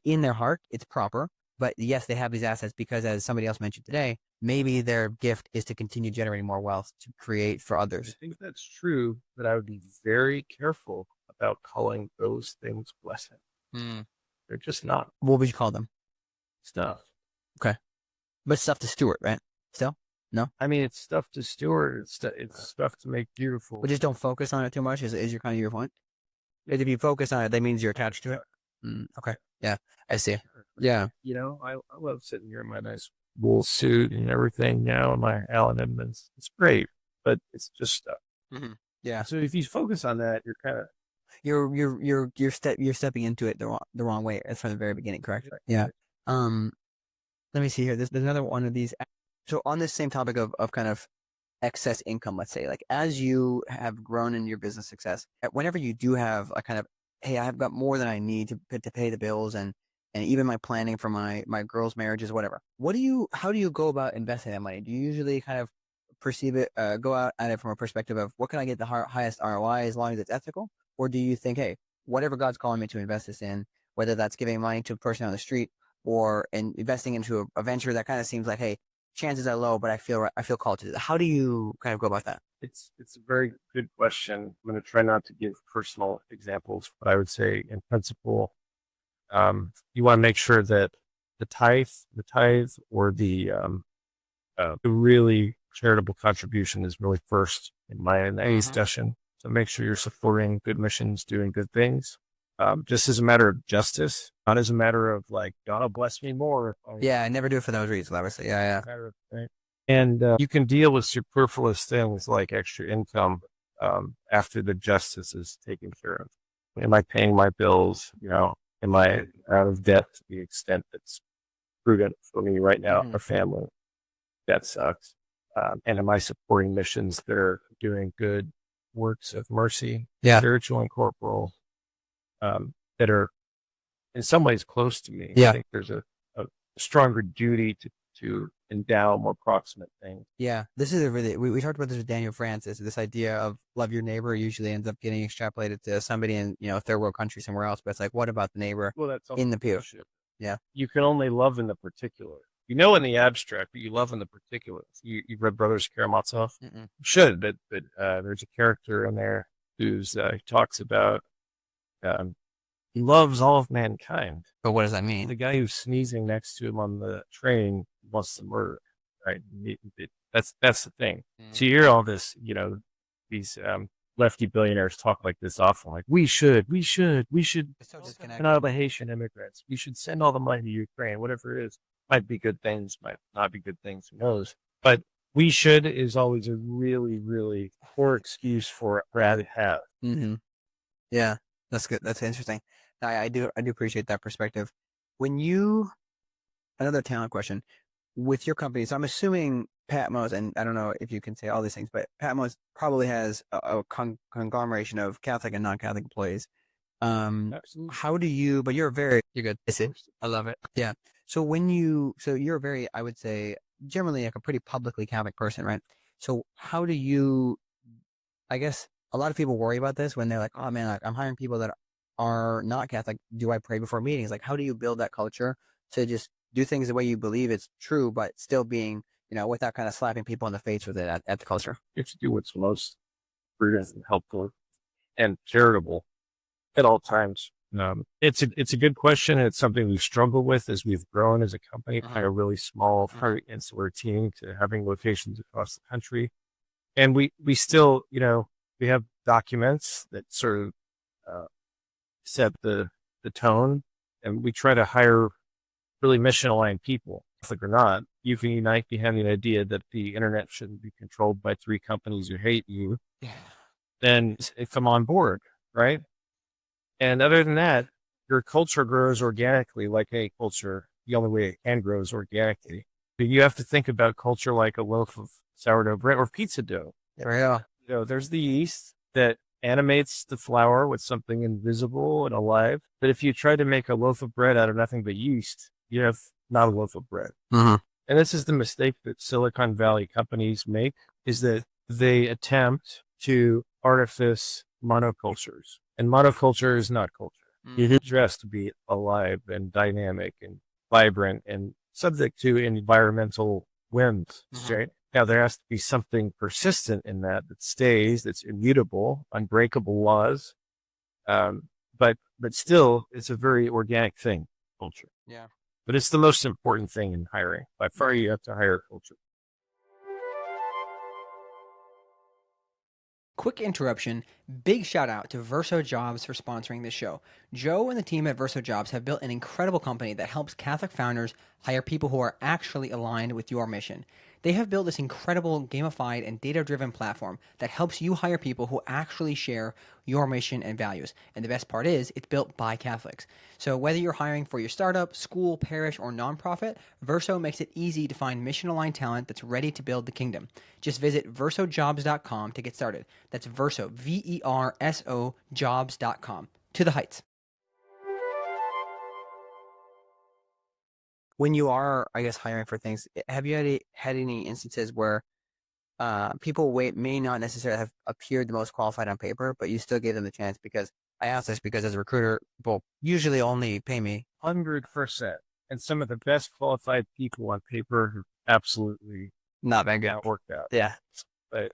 in their heart, it's proper, but yes, they have these assets because, as somebody else mentioned today, maybe their gift is to continue generating more wealth to create for others. I think that's true, but I would be very careful about calling those things blessing. They're just not. What would you call them? Stuff. Okay. But stuff to steward, right? Still? No? I mean, it's stuff to steward. It's stuff to make beautiful. But just don't focus on it too much is your your point? If you focus on it, that means you're attached to it? Okay. Yeah, I see. Yeah. You know, I love sitting here in my nice wool suit and everything now, and my Allen Edmonds. It's great, but it's just stuff. Mm-hmm. Yeah. So if you focus on that, you're kind of You're stepping into it the wrong way from the very beginning, correct? Yeah. Let me see here. There's another one of these. So on this same topic of kind of excess income, let's say, like as you have grown in your business success, whenever you do have a kind of, hey, I've got more than I need to pay the bills and even my planning for my girls' marriages, whatever. How do you go about investing that money? Do you usually kind of perceive it, go out at it from a perspective of what can I get the highest ROI as long as it's ethical? Or do you think, hey, whatever God's calling me to invest this in, whether that's giving money to a person on the street or investing into a venture that kind of seems like, hey, chances are low, but I feel called to do that. How do you kind of go about that? it's a very good question. I'm going to try not to give personal examples, but I would say in principle, you want to make sure that the tithe or the really charitable contribution is really first in any discussion. So make sure you're supporting good missions, doing good things, just as a matter of justice, not as a matter of like, God will bless me more. Yeah, I never do it for those reasons, obviously. Yeah, Right? And you can deal with superfluous things like extra income after the justice is taken care of. Am I paying my bills? You know, am I out of debt to the extent that's prudent for me right now, our family? That sucks. And am I supporting missions that are doing good works of mercy, spiritual and corporal, that are in some ways close to me? Yeah. I think there's a stronger duty to endow more proximate things. Yeah. This is we talked about this with Daniel Francis. This idea of love your neighbor usually ends up getting extrapolated to somebody in, a third world country somewhere else. But it's like, what about the neighbor in the pew? Bullshit. Yeah. You can only love in the particular. You know, in the abstract, but you love in the particular. You've read Brothers Karamazov? Mm-mm. Should, but there's a character in there who's talks about he loves all of mankind. But what does that mean? The guy who's sneezing next to him on the train wants to murder, right? That's the thing. So you hear all this, these lefty billionaires talk like this often, like we should So send all the Haitian immigrants. We should send all the money to Ukraine, whatever it is. Might be good things, might not be good things, who knows? But we should is always a really, really poor excuse for rather have. Mm-hmm. Yeah, that's good. That's interesting. I do appreciate that perspective. Another talent question with your company. So I'm assuming Patmos, and I don't know if you can say all these things, but Patmos probably has a conglomeration of Catholic and non-Catholic employees. Absolutely. How do you? But you're good. I love it. Yeah. So you're very, I would say, generally like a pretty publicly Catholic person, right? So how do you? I guess a lot of people worry about this when they're like, oh man, I'm hiring people that are not Catholic. Do I pray before meetings? Like, how do you build that culture to just do things the way you believe it's true, but still being, without kind of slapping people in the face with it at the culture? You have to do what's most prudent and helpful and charitable at all times. It's a good question. It's something we've struggled with as we've grown as a company, kind of really small, very insular team to having locations across the country. And we still, we have documents that sort of set the tone, and we try to hire really mission-aligned people. Catholic or not, you can unite behind the idea that the internet shouldn't be controlled by 3 companies who hate you. Yeah. Then come on board, right? And other than that, your culture grows organically like any culture. The only way it can grow is organically. But you have to think about culture like a loaf of sourdough bread or pizza dough. Yeah. There's the yeast that animates the flour with something invisible and alive. But if you try to make a loaf of bread out of nothing but yeast, you have not a loaf of bread. Mm-hmm. And this is the mistake that Silicon Valley companies make, is that they attempt to artifice monocultures. And monoculture is not culture. Mm-hmm. It has to be alive and dynamic and vibrant and subject to environmental whims, right? Now, there has to be something persistent in that stays, that's immutable, unbreakable laws. But still, it's a very organic thing, culture. Yeah. But it's the most important thing in hiring. By far, you have to hire culture. Quick interruption. Big shout out to Verso Jobs for sponsoring this show. Joe and the team at Verso Jobs have built an incredible company that helps Catholic founders hire people who are actually aligned with your mission. They have built this incredible gamified and data-driven platform that helps you hire people who actually share your mission and values. And the best part is, it's built by Catholics. So whether you're hiring for your startup, school, parish, or nonprofit, Verso makes it easy to find mission-aligned talent that's ready to build the kingdom. Just visit versojobs.com to get started. That's Verso, VERSO jobs.com. To the heights. When you are, I guess, hiring for things, have you had any instances where people may not necessarily have appeared the most qualified on paper, but you still gave them the chance? Because I ask this because as a recruiter, people usually only pay me 100%. And some of the best qualified people on paper have absolutely not been good. not worked out. Yeah. But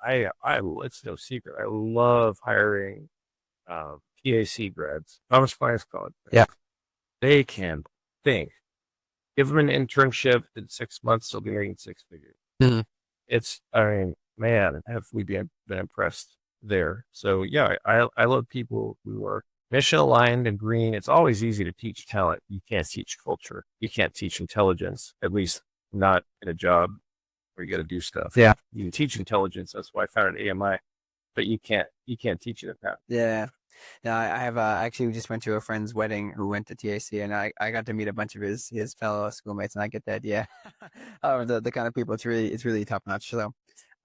it's no secret. I love hiring PAC grads, Thomas Aquinas College. Yeah. They can think. Give them an internship in 6 months, they'll be making six figures. Mm-hmm. Man, have we been impressed there? So yeah, I love people who are mission aligned and green. It's always easy to teach talent. You can't teach culture. You can't teach intelligence, at least not in a job where you got to do stuff. Yeah. You can teach intelligence. That's why I founded AMI, but you can't teach it at that. Yeah. Now I have actually we just went to a friend's wedding who went to TAC, and I got to meet a bunch of his fellow schoolmates, and I get the idea of the kind of people. It's really top notch. So,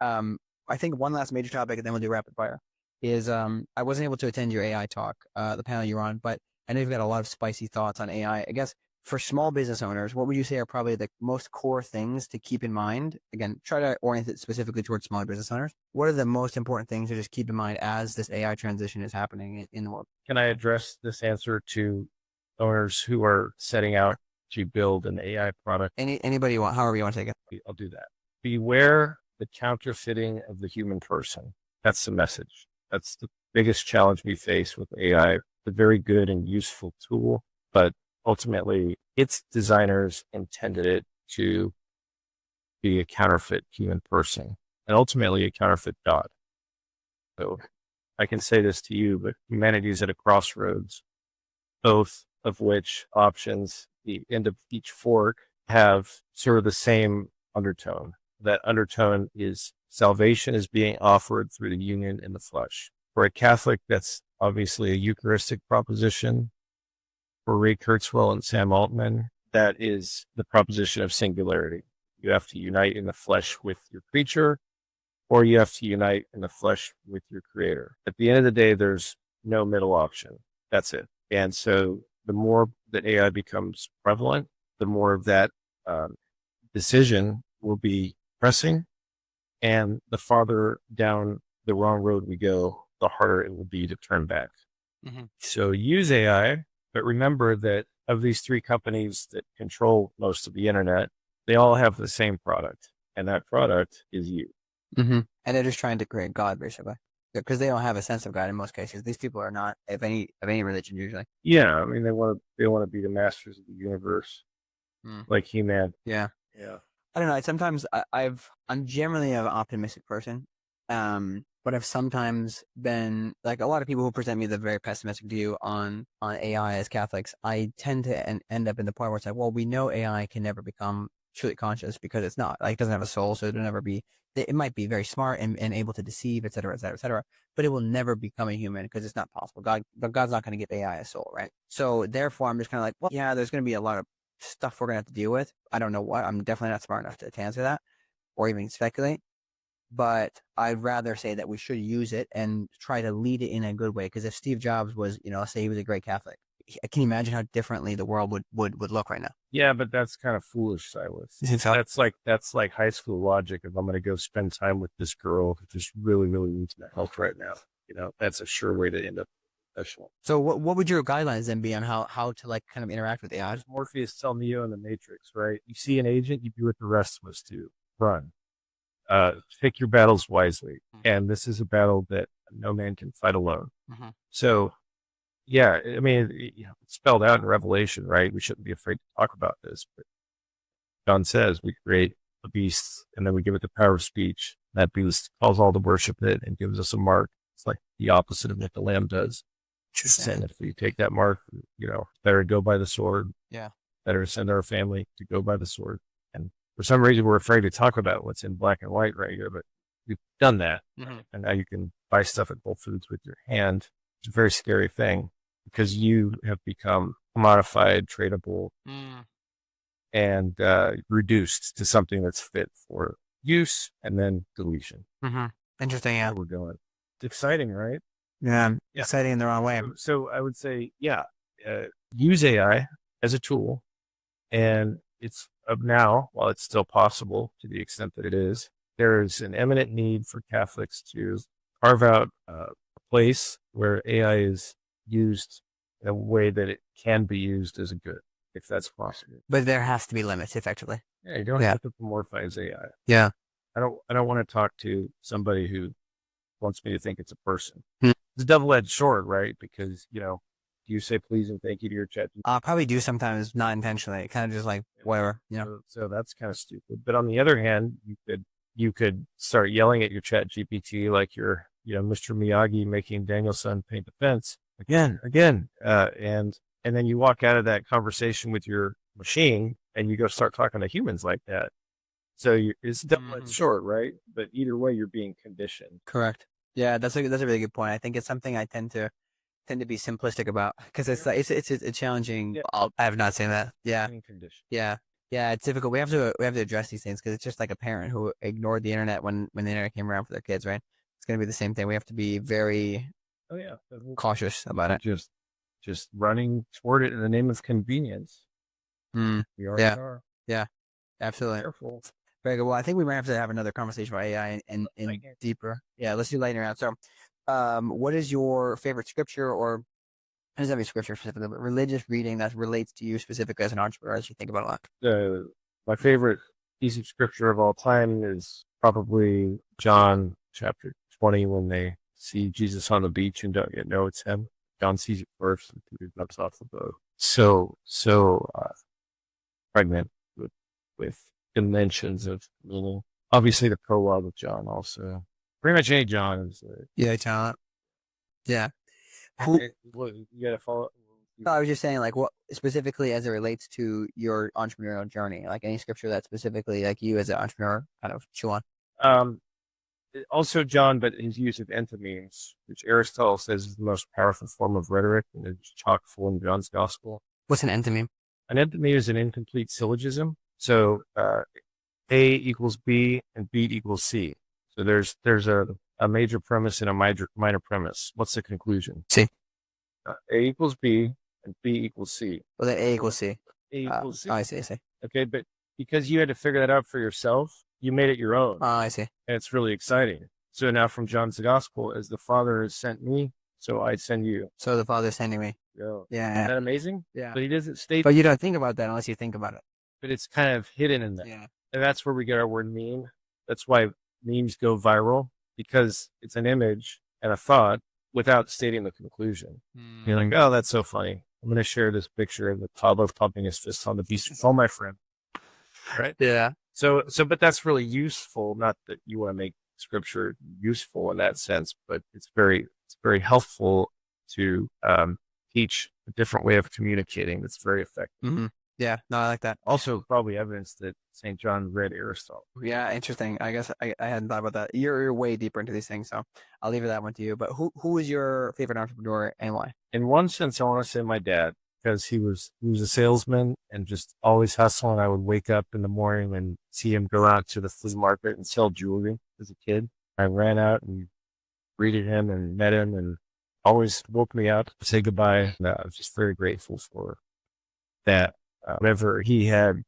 I think one last major topic, and then we'll do rapid fire, is I wasn't able to attend your AI talk, the panel you're on, but I know you've got a lot of spicy thoughts on AI. I guess for small business owners, what would you say are probably the most core things to keep in mind? Again, try to orient it specifically towards smaller business owners. What are the most important things to just keep in mind as this AI transition is happening in the world? Can I address this answer to owners who are setting out to build an AI product? Anybody you want, however you want to take it. I'll do that. Beware the counterfeiting of the human person. That's the message. That's the biggest challenge we face with AI. It's a very good and useful tool, but ultimately its designers intended it to be a counterfeit human person and ultimately a counterfeit God. So I can say this to you, but humanity is at a crossroads, both of which options, the end of each fork, have sort of the same undertone. That undertone is salvation is being offered through the union in the flesh. For a Catholic, that's obviously a Eucharistic proposition. For Ray Kurzweil and Sam Altman, that is the proposition of singularity. You have to unite in the flesh with your creature, or you have to unite in the flesh with your creator. At the end of the day, there's no middle option. That's it. And so the more that AI becomes prevalent, the more of that decision will be pressing. And the farther down the wrong road we go, the harder it will be to turn back. Mm-hmm. So use AI, but remember that of these three companies that control most of the internet, they all have the same product, and that product is you. Mm-hmm. And they're just trying to create God, basically, because they don't have a sense of God in most cases. These people are not of any religion usually. Yeah, I mean they want to be the masters of the universe, like He-Man. Yeah. I don't know. Sometimes I'm generally an optimistic person, but I've sometimes been like a lot of people who present me the very pessimistic view on AI as Catholics. I tend to end up in the point where it's like, well, we know AI can never become truly conscious because it's not, like, it doesn't have a soul, so it'll never be. It might be very smart and able to deceive, et cetera, et cetera, et cetera, but it will never become a human because it's not possible. God's not going to give AI a soul, right? So therefore, I'm just kind of like, well, yeah, there's going to be a lot of stuff we're going to have to deal with. I don't know what. I'm definitely not smart enough to answer that or even speculate. But I'd rather say that we should use it and try to lead it in a good way. Because if Steve Jobs was, let's say he was a great Catholic, can you imagine how differently the world would look right now? Yeah, but that's kind of foolish, Silas. That's like high school logic. If I'm going to go spend time with this girl who just really, really needs my help right now, that's a sure way to end up professional. So what would your guidelines then be on how to like kind of interact with AI? Morpheus tell Neo in the Matrix, right? You see an agent, you do what the rest of us do. Run. Pick your battles wisely. And this is a battle that no man can fight alone. Mm-hmm. So, yeah, I mean, it's spelled out in Revelation, right? We shouldn't be afraid to talk about this. But John says we create a beast and then we give it the power of speech That beast calls all to worship it and gives us a mark. It's like the opposite of what the lamb does. And if you take that mark, better go by the sword. Yeah. Better send our family to go by the sword. And for some reason, we're afraid to talk about what's in black and white right here, but we've done that. Mm-hmm. And now you can buy stuff at Whole Foods with your hand. It's a very scary thing because you have become commodified, tradable, and reduced to something that's fit for use and then deletion. Mm-hmm. Interesting. Yeah. We're going. It's exciting, right? Yeah. Exciting in the wrong way. So I would say, use AI as a tool. And it's now, while it's still possible to the extent that it is, there is an eminent need for Catholics to carve out a place where AI is used in a way that it can be used as a good, if that's possible. But there has to be limits, effectively. Yeah, you don't have to anthropomorphize AI. Yeah. I don't want to talk to somebody who wants me to think it's a person. Hmm. It's a double-edged sword, right? Because, you say please and thank you to your chat. I'll probably do sometimes not intentionally, kind of just like whatever, So that's kind of stupid. But on the other hand, you could start yelling at your chat GPT like you're, Mr. Miyagi making Daniel-san paint the fence again, and then you walk out of that conversation with your machine and you go start talking to humans like that. So it's double-edged sword, right? But either way, you're being conditioned. Correct. Yeah, that's a really good point. I think it's something I tend to be simplistic about because it's like it's a challenging. Yeah. I have not seen that. Yeah, Yeah. It's difficult. We have to address these things because it's just like a parent who ignored the internet when the internet came around for their kids, right? It's going to be the same thing. We have to be very cautious about it. Just running toward it in the name of convenience. We already are. Yeah, absolutely. Careful. Very good. Well, I think we might have to have another conversation about AI and deeper. Yeah, let's do lightning round. So, what is your favorite scripture or does that be scripture specifically, but religious reading that relates to you specifically as an entrepreneur as you think about a lot? My favorite piece of scripture of all time is probably John chapter 20 when they see Jesus on the beach and don't yet know it's him. John sees it first and Peter jumps off the boat. So pregnant with dimensions of meaning. Obviously, the prologue of John also. Pretty much any John is. John. Yeah. You gotta follow. No, I was just saying, like, what specifically as it relates to your entrepreneurial journey, like any scripture that specifically, like you as an entrepreneur, kind of chew on. Also John, but his use of enthemes, which Aristotle says is the most powerful form of rhetoric, and it's chock full in John's gospel. What's an entheme? An entheme is an incomplete syllogism. So A equals B and B equals C. So there's a major premise and a minor premise. What's the conclusion? C. A equals B and B equals C. Well, then A equals C. A equals C. Oh, I see. Okay, but because you had to figure that out for yourself, you made it your own. Oh, I see. And it's really exciting. So now from John's gospel, as the Father has sent me, so I send you. So the Father's sending me. Yeah. Yeah. Isn't that amazing? Yeah. But he doesn't state. But you don't think about that unless you think about it. But it's kind of hidden in there. Yeah. And that's where we get our word meme. That's why memes go viral, because it's an image and a thought without stating the conclusion. You're like, oh, that's so funny. I'm going to share this picture of the toddler pumping his fist on the beach with all my friends. Right? Yeah. So, but that's really useful. Not that you want to make scripture useful in that sense, but it's very helpful to teach a different way of communicating that's very effective. Mm-hmm. Yeah, no, I like that. Also, probably evidence that St. John read Aristotle. Yeah, interesting. I guess I hadn't thought about that. You're way deeper into these things, so I'll leave that one to you. But who is your favorite entrepreneur and why? In one sense, I want to say my dad, because he was a salesman and just always hustling. I would wake up in the morning and see him go out to the flea market and sell jewelry as a kid. I ran out and greeted him and met him and always woke me up to say goodbye. And I was just very grateful for that. Whatever he had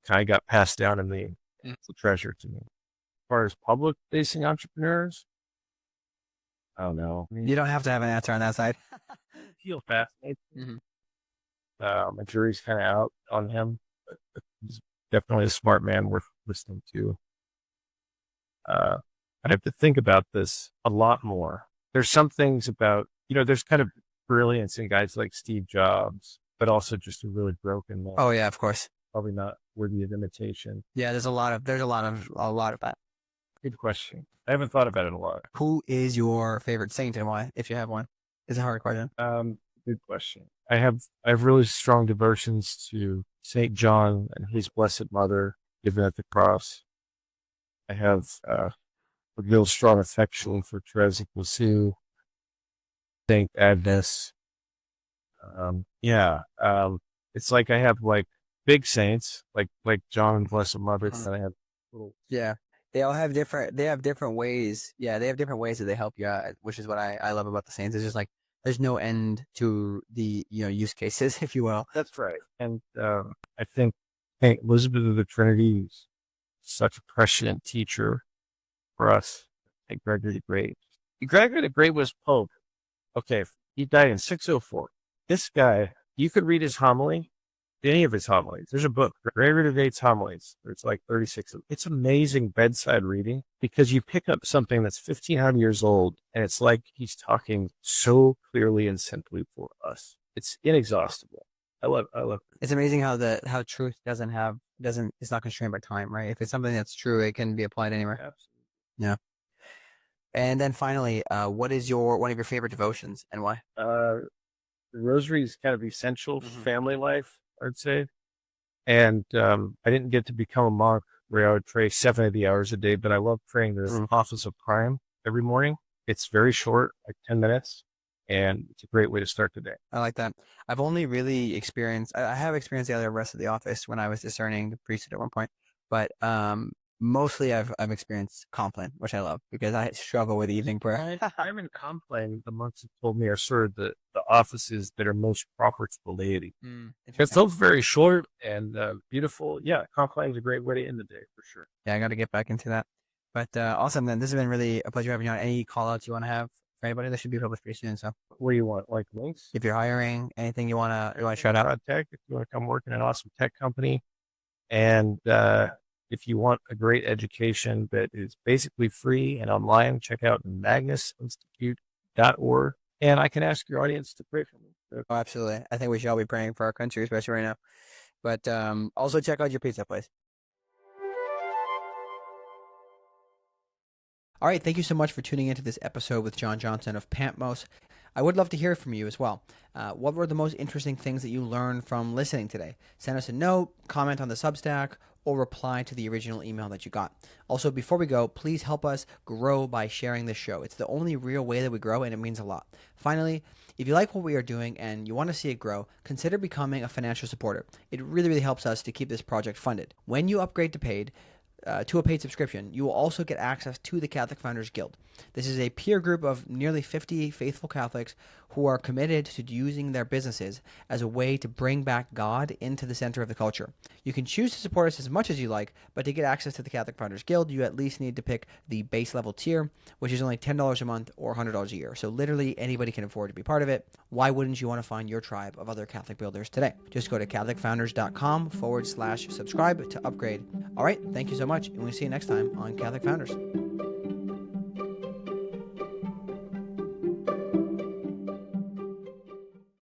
kind of got passed down in the treasure to me. As far as public-facing entrepreneurs, I don't know. You don't have to have an answer on that side. Feel fascinating. My jury's kind of out on him, but he's definitely a smart man worth listening to. I have to think about this a lot more. There's some things about, there's kind of brilliance in guys like Steve Jobs, but also just a really broken man. Oh yeah, of course. Probably not worthy of imitation. Yeah, there's a lot of that. Good question. I haven't thought about it a lot. Who is your favorite saint and why, if you have one? It's a hard question. Good question. I have really strong devotions to Saint John and his Blessed Mother given at the cross. I have a real strong affection for Therese of Lisieux, Saint Agnes. It's like I have like big saints, like John and Blessed Mother, and I have little. Yeah. They all have different ways. Yeah, they have different ways that they help you out, which is what I love about the saints. It's just like there's no end to the use cases, if you will. That's right. And I think Saint Elizabeth of the Trinity is such a prescient teacher for us. Saint Gregory the Great. Gregory the Great was Pope. Okay, he died in 604. This guy, you could read his homily, any of his homilies. There's a book, Gregory the Great's Homilies. It's like 36. It's amazing bedside reading because you pick up something that's 1,500 years old and it's like he's talking so clearly and simply for us. It's inexhaustible. I love it. It's amazing how truth it's not constrained by time, right? If it's something that's true, it can be applied anywhere. Absolutely. Yeah. And then finally, what is one of your favorite devotions and why? The rosary is kind of essential for family life, I'd say. And I didn't get to become a monk where I would pray 70 hours a day, but I love praying the office of crime every morning. It's very short, like 10 minutes, and it's a great way to start the day. I like that. I've only really I have experienced the other rest of the office when I was discerning the priesthood at one point, but mostly I've experienced Compline, which I love because I struggle with evening prayer. I'm in Compline. The monks have told me are sort of the offices that are most proper to the laity. It's both very short and beautiful. Yeah, Compline is a great way to end the day for sure. Yeah, I got to get back into that. But awesome, then. This has been really a pleasure having you on. Any call outs you want to have for anybody? That should be published pretty soon. So, what do you want? Like links? If you're hiring, anything you want to shout out? Tech. If you want to come work in an awesome tech company, and if you want a great education that is basically free and online, check out magnusinstitute.org. And I can ask your audience to pray for me. Oh, absolutely. I think we should all be praying for our country, especially right now. But also check out your pizza place. All right, thank you so much for tuning into this episode with John Johnson of Patmos. I would love to hear from you as well. What were the most interesting things that you learned from listening today? Send us a note, comment on the Substack, or reply to the original email that you got. Also, before we go, please help us grow by sharing this show. It's the only real way that we grow, and it means a lot. Finally, if you like what we are doing and you want to see it grow, consider becoming a financial supporter. It really, really helps us to keep this project funded. When you upgrade to a paid subscription, you will also get access to the Catholic Founders Guild. This is a peer group of nearly 50 faithful Catholics who are committed to using their businesses as a way to bring back God into the center of the culture. You can choose to support us as much as you like, but to get access to the Catholic Founders Guild, you at least need to pick the base level tier, which is only $10 a month or $100 a year. So literally anybody can afford to be part of it. Why wouldn't you want to find your tribe of other Catholic builders today? Just go to CatholicFounders.com/subscribe to upgrade. All right, thank you so much, and we'll see you next time on Catholic Founders.